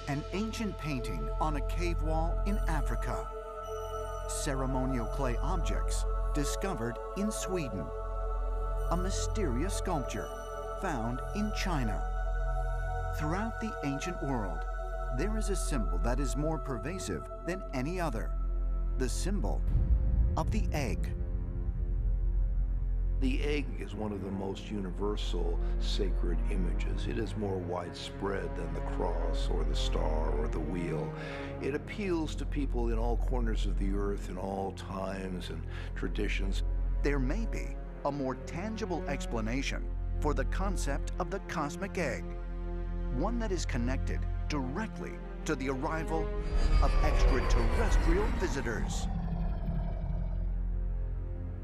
An ancient painting on a cave wall in Africa. Ceremonial clay objects discovered in Sweden. A mysterious sculpture found in China. Throughout the ancient world, there is a symbol that is more pervasive than any other. The symbol of the egg. The egg is one of the most universal sacred images. It is more widespread than the cross or the star or the wheel. It appeals to people in all corners of the earth, in all times and traditions. There may be a more tangible explanation for the concept of the cosmic egg, one that is connected directly to the arrival of extraterrestrial visitors.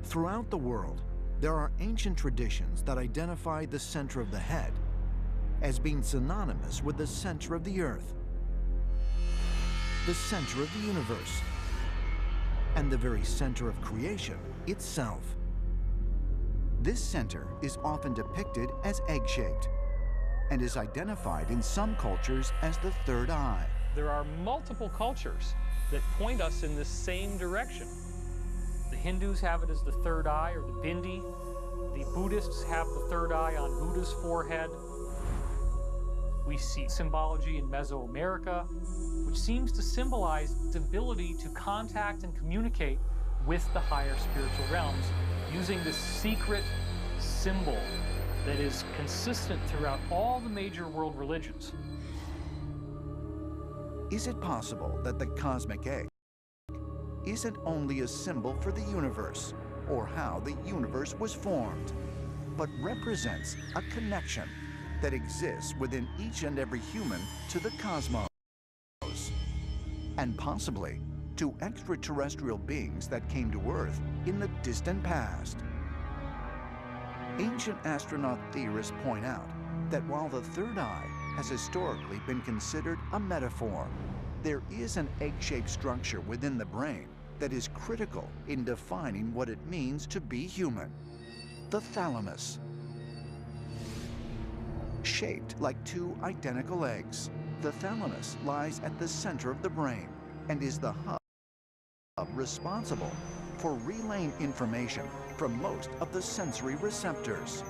Throughout the world, there are ancient traditions that identify the center of the head as being synonymous with the center of the earth, the center of the universe, and the very center of creation itself. This center is often depicted as egg-shaped and is identified in some cultures as the third eye. There are multiple cultures that point us in this same direction. The Hindus have it as the third eye, or the bindi. The Buddhists have the third eye on Buddha's forehead. We see symbology in Mesoamerica, which seems to symbolize the ability to contact and communicate with the higher spiritual realms using this secret symbol that is consistent throughout all the major world religions. Is it possible that the cosmic egg isn't only a symbol for the universe or how the universe was formed, but represents a connection that exists within each and every human to the cosmos, and possibly to extraterrestrial beings that came to Earth in the distant past? Ancient astronaut theorists point out that while the third eye has historically been considered a metaphor, there is an egg-shaped structure within the brain that is critical in defining what it means to be human. The thalamus. Shaped like two identical eggs, the thalamus lies at the center of the brain and is the hub responsible for relaying information from most of the sensory receptors.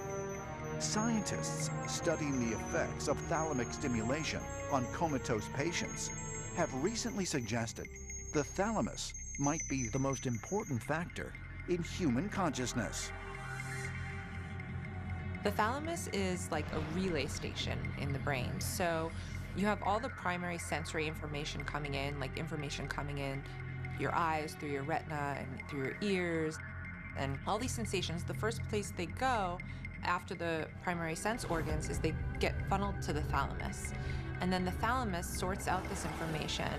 Scientists studying the effects of thalamic stimulation on comatose patients have recently suggested the thalamus might be the most important factor in human consciousness. The thalamus is like a relay station in the brain. So you have all the primary sensory information coming in, like information coming in your eyes, through your retina, and through your ears, and all these sensations. The first place they go after the primary sense organs is they get funneled to the thalamus. And then the thalamus sorts out this information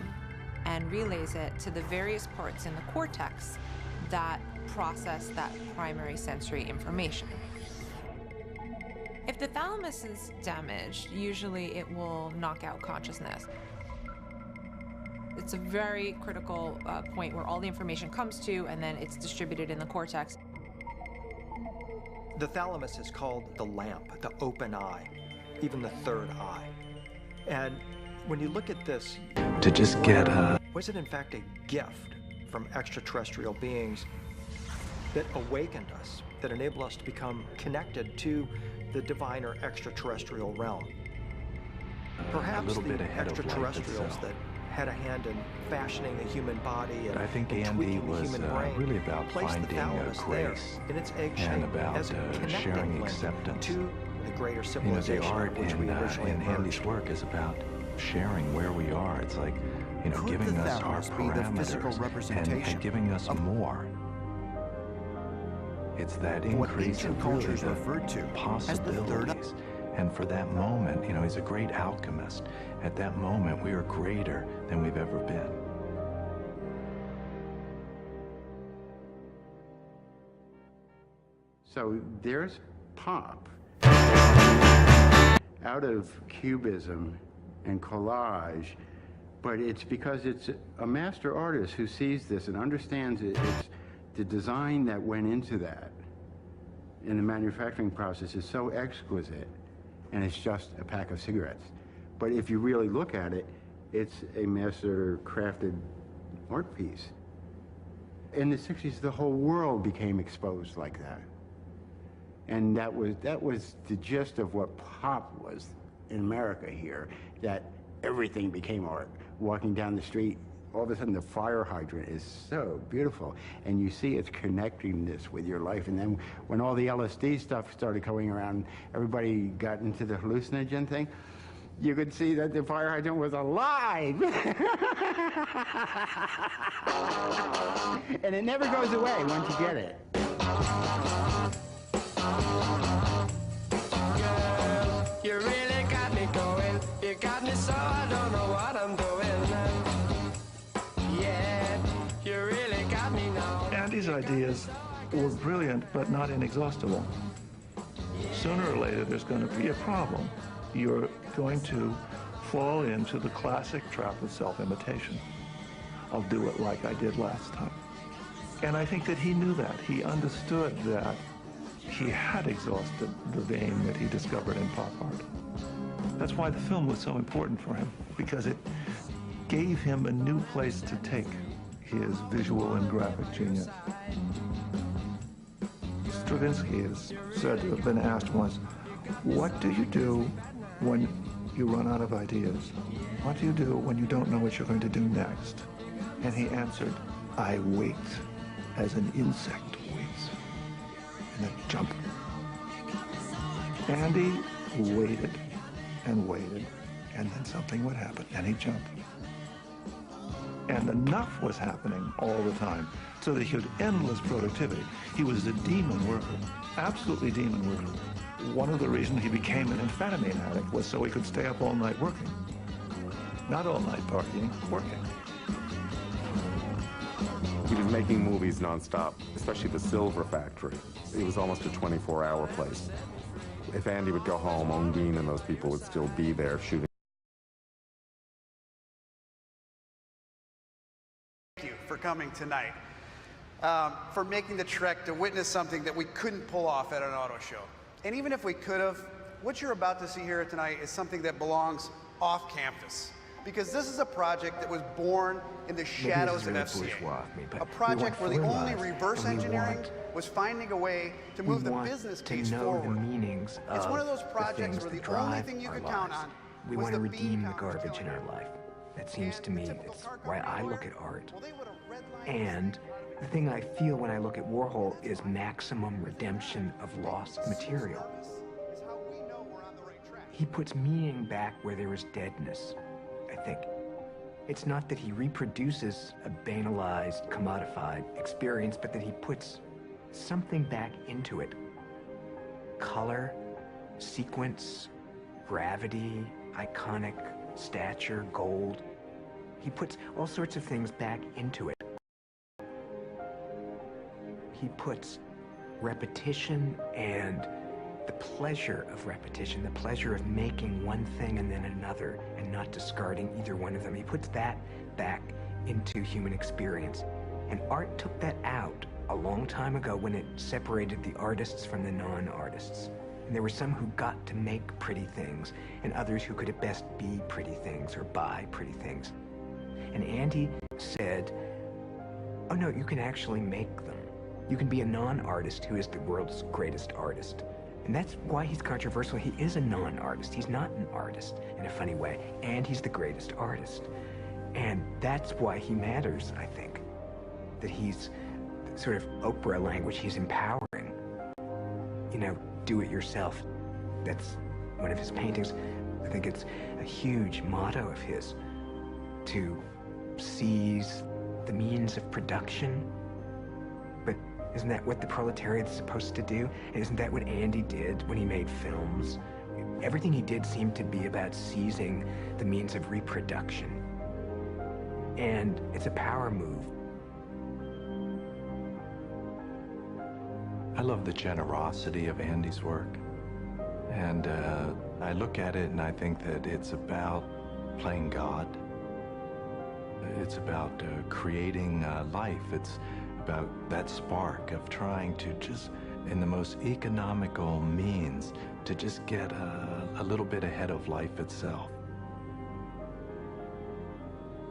and relays it to the various parts in the cortex that process that primary sensory information. If the thalamus is damaged, usually it will knock out consciousness. It's a very critical point where all the information comes to, and then it's distributed in the cortex. The thalamus is called the lamp, the open eye, even the third eye. And when you look at this, to just get was it in fact a gift from extraterrestrial beings that awakened us, that enabled us to become connected to the divine or extraterrestrial realm? Perhaps the extraterrestrials that had a hand in fashioning the human body and, I think and Andy tweaking the was human brain, really about placed the finding thalamus grace there in its egg shape and about as a connecting sharing link acceptance. to the greater You know, civilization the art of which we originally in emerged. Andy's work is about sharing where we are. It's like, you know, Could giving the us our thalamus be the physical parameters representation and giving us more. It's that what increase ancient of really cultures the referred to as the third eye? possibilities. And for that moment, you know, he's a great alchemist. At that moment, we are greater than we've ever been. So there's pop out of cubism and collage, but it's because it's a master artist who sees this and understands it. It's the design that went into that in the manufacturing process is so exquisite, and it's just a pack of cigarettes. But if you really look at it, It's a master-crafted art piece. In the 60s, the whole world became exposed like that. And that was the gist of what pop was in America here, that everything became art. Walking down the street, all of a sudden the fire hydrant is so beautiful, and you see it's connecting this with your life. And then when all the LSD stuff started going around, everybody got into the hallucinogen thing, you could see that the fire hydrant was alive. And it never goes away once you get it. Girl, you really got me going. You got me so I don't know what I'm doing. Yeah, you really got me now. Andy's ideas were brilliant, but not inexhaustible. Sooner or later, there's going to be a problem. You're going to fall into the classic trap of self-imitation. I'll do it like I did last time. And I think that he knew that. He understood that he had exhausted the vein that he discovered in pop art. That's why the film was so important for him, because it gave him a new place to take his visual and graphic genius. Stravinsky is said to have been asked once, what do you do when you run out of ideas? What do you do when you don't know what you're going to do next? And he answered, I wait as an insect waits. And then jump. Andy waited and waited, and then something would happen, and he'd jump. And enough was happening all the time, so that he had endless productivity. He was a demon worker, absolutely demon worker. One of the reasons he became an amphetamine addict was so he could stay up all night working. Not all night partying, working. He was making movies nonstop, especially the Silver Factory. It was almost a 24-hour place. If Andy would go home, Undine and those people would still be there shooting. Thank you for coming tonight, for making the trek to witness something that we couldn't pull off at an auto show. And even if we could have, what you're about to see here tonight is something that belongs off campus. Because this is a project that was born in the shadows of FCA. A project where the only reverse engineering was finding a way to move the business case forward. It's one of those projects where the only thing you could count on we want to redeem the garbage in our life. That seems to me that's why I look at art. And the thing I feel when I look at Warhol is maximum redemption of lost material. He puts meaning back where there is deadness, I think. It's not that he reproduces a banalized, commodified experience, but that he puts something back into it. Color, sequence, gravity, iconic stature, gold. He puts all sorts of things back into it. He puts repetition and the pleasure of repetition, the pleasure of making one thing and then another and not discarding either one of them. He puts that back into human experience. And art took that out a long time ago when it separated the artists from the non-artists. And there were some who got to make pretty things and others who could at best be pretty things or buy pretty things. And Andy said, oh no, you can actually make them. You can be a non-artist who is the world's greatest artist. And that's why he's controversial. He is a non-artist. He's not an artist in a funny way. And he's the greatest artist. And that's why he matters, I think. That he's sort of Oprah language, he's empowering. You know, do it yourself. That's one of his paintings. I think it's a huge motto of his, to seize the means of production. But isn't that what the proletariat's supposed to do? And isn't that what Andy did when he made films? Everything he did seemed to be about seizing the means of reproduction. And it's a power move. I love the generosity of Andy's work. And I look at it and I think that it's about playing God. It's about creating life. It's about that spark of trying to just, in the most economical means, to just get a little bit ahead of life itself.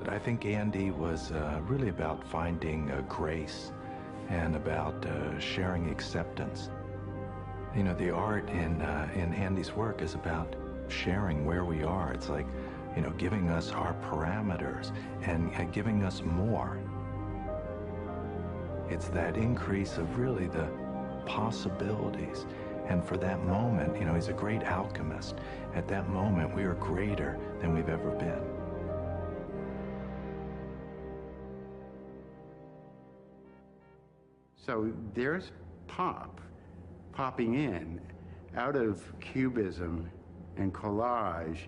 I think Andy was really about finding grace and about sharing acceptance. You know, the art in Andy's work is about sharing where we are. It's like, you know, giving us our parameters and giving us more. It's that increase of really the possibilities. And for that moment, you know, he's a great alchemist. At that moment, we are greater than we've ever been. So there's popping in out of cubism and collage,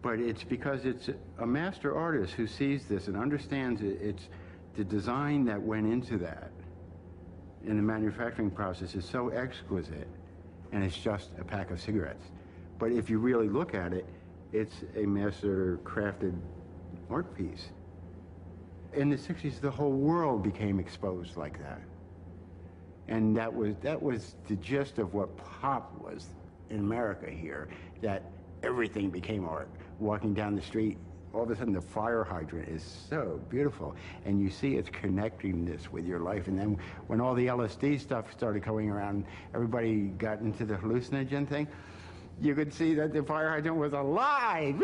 but it's because it's a master artist who sees this and understands it's the design that went into that in the manufacturing process is so exquisite, and it's just a pack of cigarettes. But if you really look at it, it's a master crafted art piece. In the 60s, the whole world became exposed like that. And that was the gist of what pop was in America here, that everything became art. Walking down the street, all of a sudden the fire hydrant is so beautiful, and you see it's connecting this with your life. And then when all the LSD stuff started going around, everybody got into the hallucinogen thing, you could see that the fire hydrant was alive.